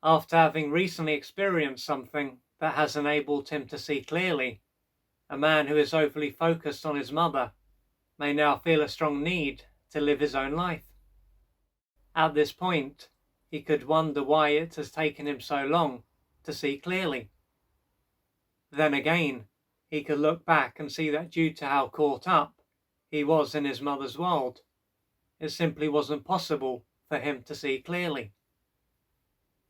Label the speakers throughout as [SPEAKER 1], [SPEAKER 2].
[SPEAKER 1] After having recently experienced something that has enabled him to see clearly, a man who is overly focused on his mother may now feel a strong need to live his own life. At this point, he could wonder why it has taken him so long to see clearly. Then again, he could look back and see that due to how caught up he was in his mother's world, it simply wasn't possible for him to see clearly.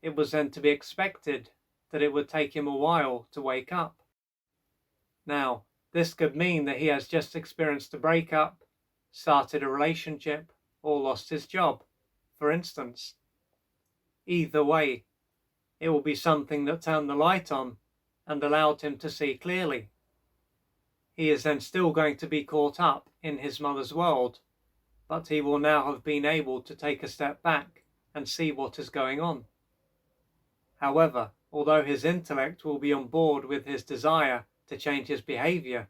[SPEAKER 1] It was then to be expected that it would take him a while to wake up. Now, this could mean that he has just experienced a breakup, started a relationship, or lost his job, for instance. Either way, it will be something that turned the light on and allowed him to see clearly. He is then still going to be caught up in his mother's world, but he will now have been able to take a step back and see what is going on. However, although his intellect will be on board with his desire to change his behavior,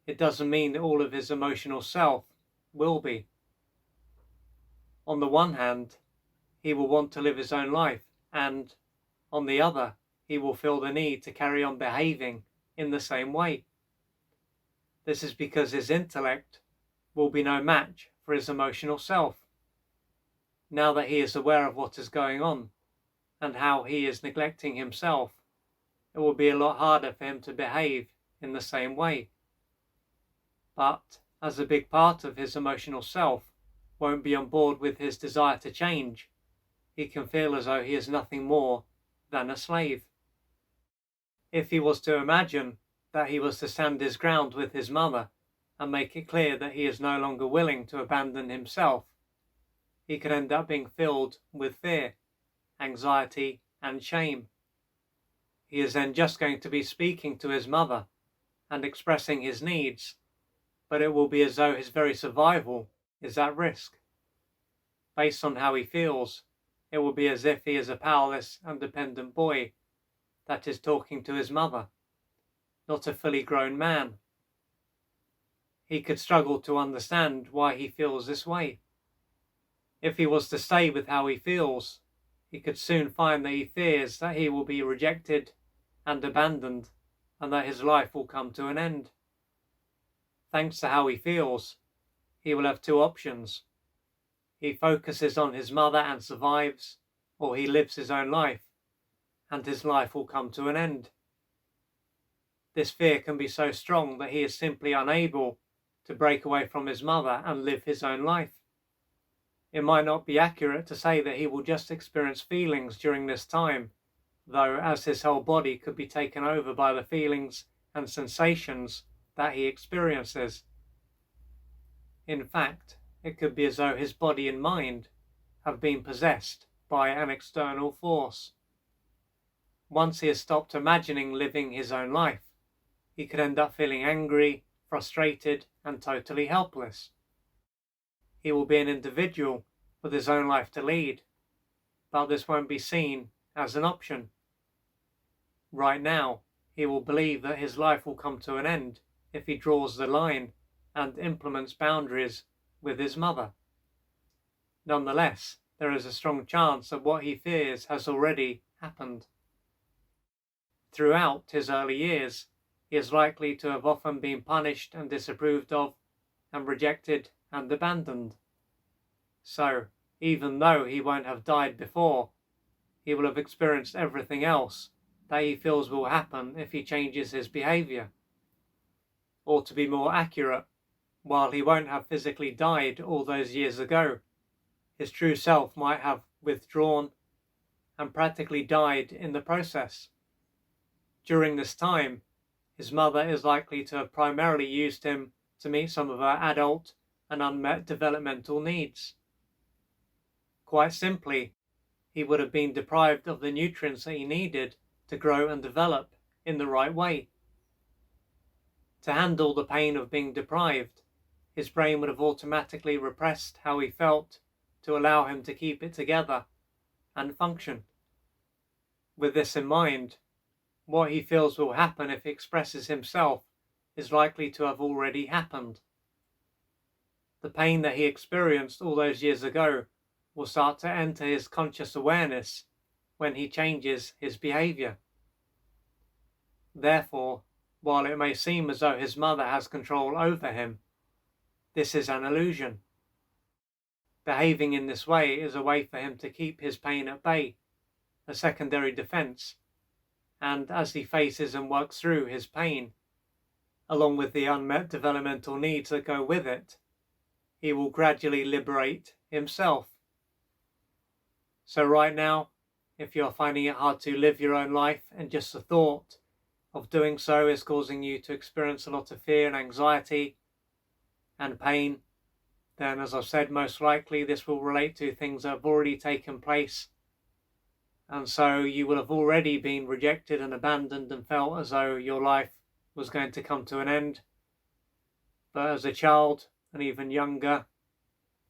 [SPEAKER 1] it doesn't mean that all of his emotional self will be. On the one hand, he will want to live his own life, and on the other, he will feel the need to carry on behaving in the same way. This is because his intellect will be no match for his emotional self. Now that he is aware of what is going on and how he is neglecting himself, it will be a lot harder for him to behave in the same way. But as a big part of his emotional self won't be on board with his desire to change, he can feel as though he is nothing more than a slave. If he was to imagine that he was to stand his ground with his mother and make it clear that he is no longer willing to abandon himself, he could end up being filled with fear, anxiety, and shame. He is then just going to be speaking to his mother and expressing his needs, but it will be as though his very survival is at risk. Based on how he feels, it will be as if he is a powerless and dependent boy that is talking to his mother, not a fully grown man. He could struggle to understand why he feels this way. If he was to stay with how he feels, he could soon find that he fears that he will be rejected and abandoned, and that his life will come to an end. Thanks to how he feels, he will have two options. He focuses on his mother and survives, or he lives his own life, and his life will come to an end. This fear can be so strong that he is simply unable to break away from his mother and live his own life. It might not be accurate to say that he will just experience feelings during this time, though, as his whole body could be taken over by the feelings and sensations that he experiences. In fact, it could be as though his body and mind have been possessed by an external force. Once he has stopped imagining living his own life, he could end up feeling angry, frustrated, and totally helpless. He will be an individual with his own life to lead, but this won't be seen as an option. Right now, he will believe that his life will come to an end if he draws the line and implements boundaries with his mother. Nonetheless, there is a strong chance that what he fears has already happened. Throughout his early years, he is likely to have often been punished and disapproved of, and rejected and abandoned. So, even though he won't have died before, he will have experienced everything else that he feels will happen if he changes his behaviour. Or to be more accurate, while he won't have physically died all those years ago, his true self might have withdrawn and practically died in the process. During this time, his mother is likely to have primarily used him to meet some of her adult and unmet developmental needs. Quite simply, he would have been deprived of the nutrients that he needed to grow and develop in the right way. To handle the pain of being deprived, his brain would have automatically repressed how he felt to allow him to keep it together and function. With this in mind, what he feels will happen if he expresses himself is likely to have already happened. The pain that he experienced all those years ago will start to enter his conscious awareness when he changes his behaviour. Therefore, while it may seem as though his mother has control over him, this is an illusion. Behaving in this way is a way for him to keep his pain at bay, a secondary defence, and as he faces and works through his pain, along with the unmet developmental needs that go with it, he will gradually liberate himself. So right now, if you're finding it hard to live your own life and just the thought of doing so is causing you to experience a lot of fear and anxiety and pain, then as I've said, most likely this will relate to things that have already taken place. And so you will have already been rejected and abandoned and felt as though your life was going to come to an end. But as a child and even younger,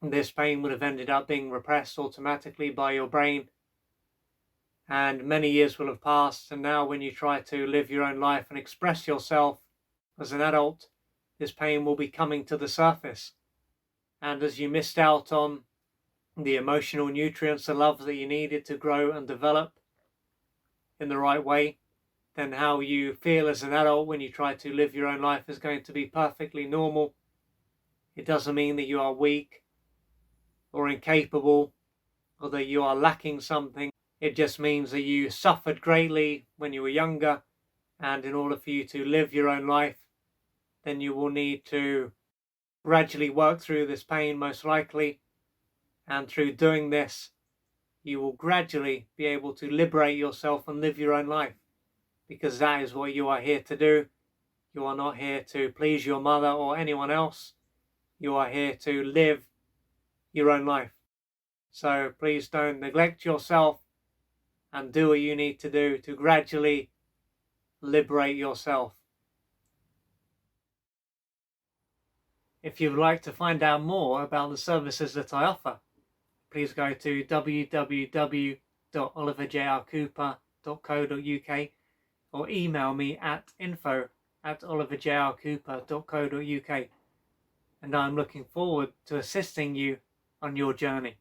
[SPEAKER 1] this pain would have ended up being repressed automatically by your brain. And many years will have passed, and now when you try to live your own life and express yourself as an adult, this pain will be coming to the surface. And as you missed out on the emotional nutrients, the love that you needed to grow and develop in the right way, then how you feel as an adult when you try to live your own life is going to be perfectly normal. It doesn't mean that you are weak or incapable or that you are lacking something. It just means that you suffered greatly when you were younger, and in order for you to live your own life, then you will need to gradually work through this pain, most likely, and through doing this, you will gradually be able to liberate yourself and live your own life, because that is what you are here to do. You are not here to please your mother or anyone else. You are here to live your own life. So please don't neglect yourself and do what you need to do to gradually liberate yourself. If you would like to find out more about the services that I offer, please go to www.oliverjrcooper.co.uk or email me at info@oliverjrcooper.co.uk, and I'm looking forward to assisting you on your journey.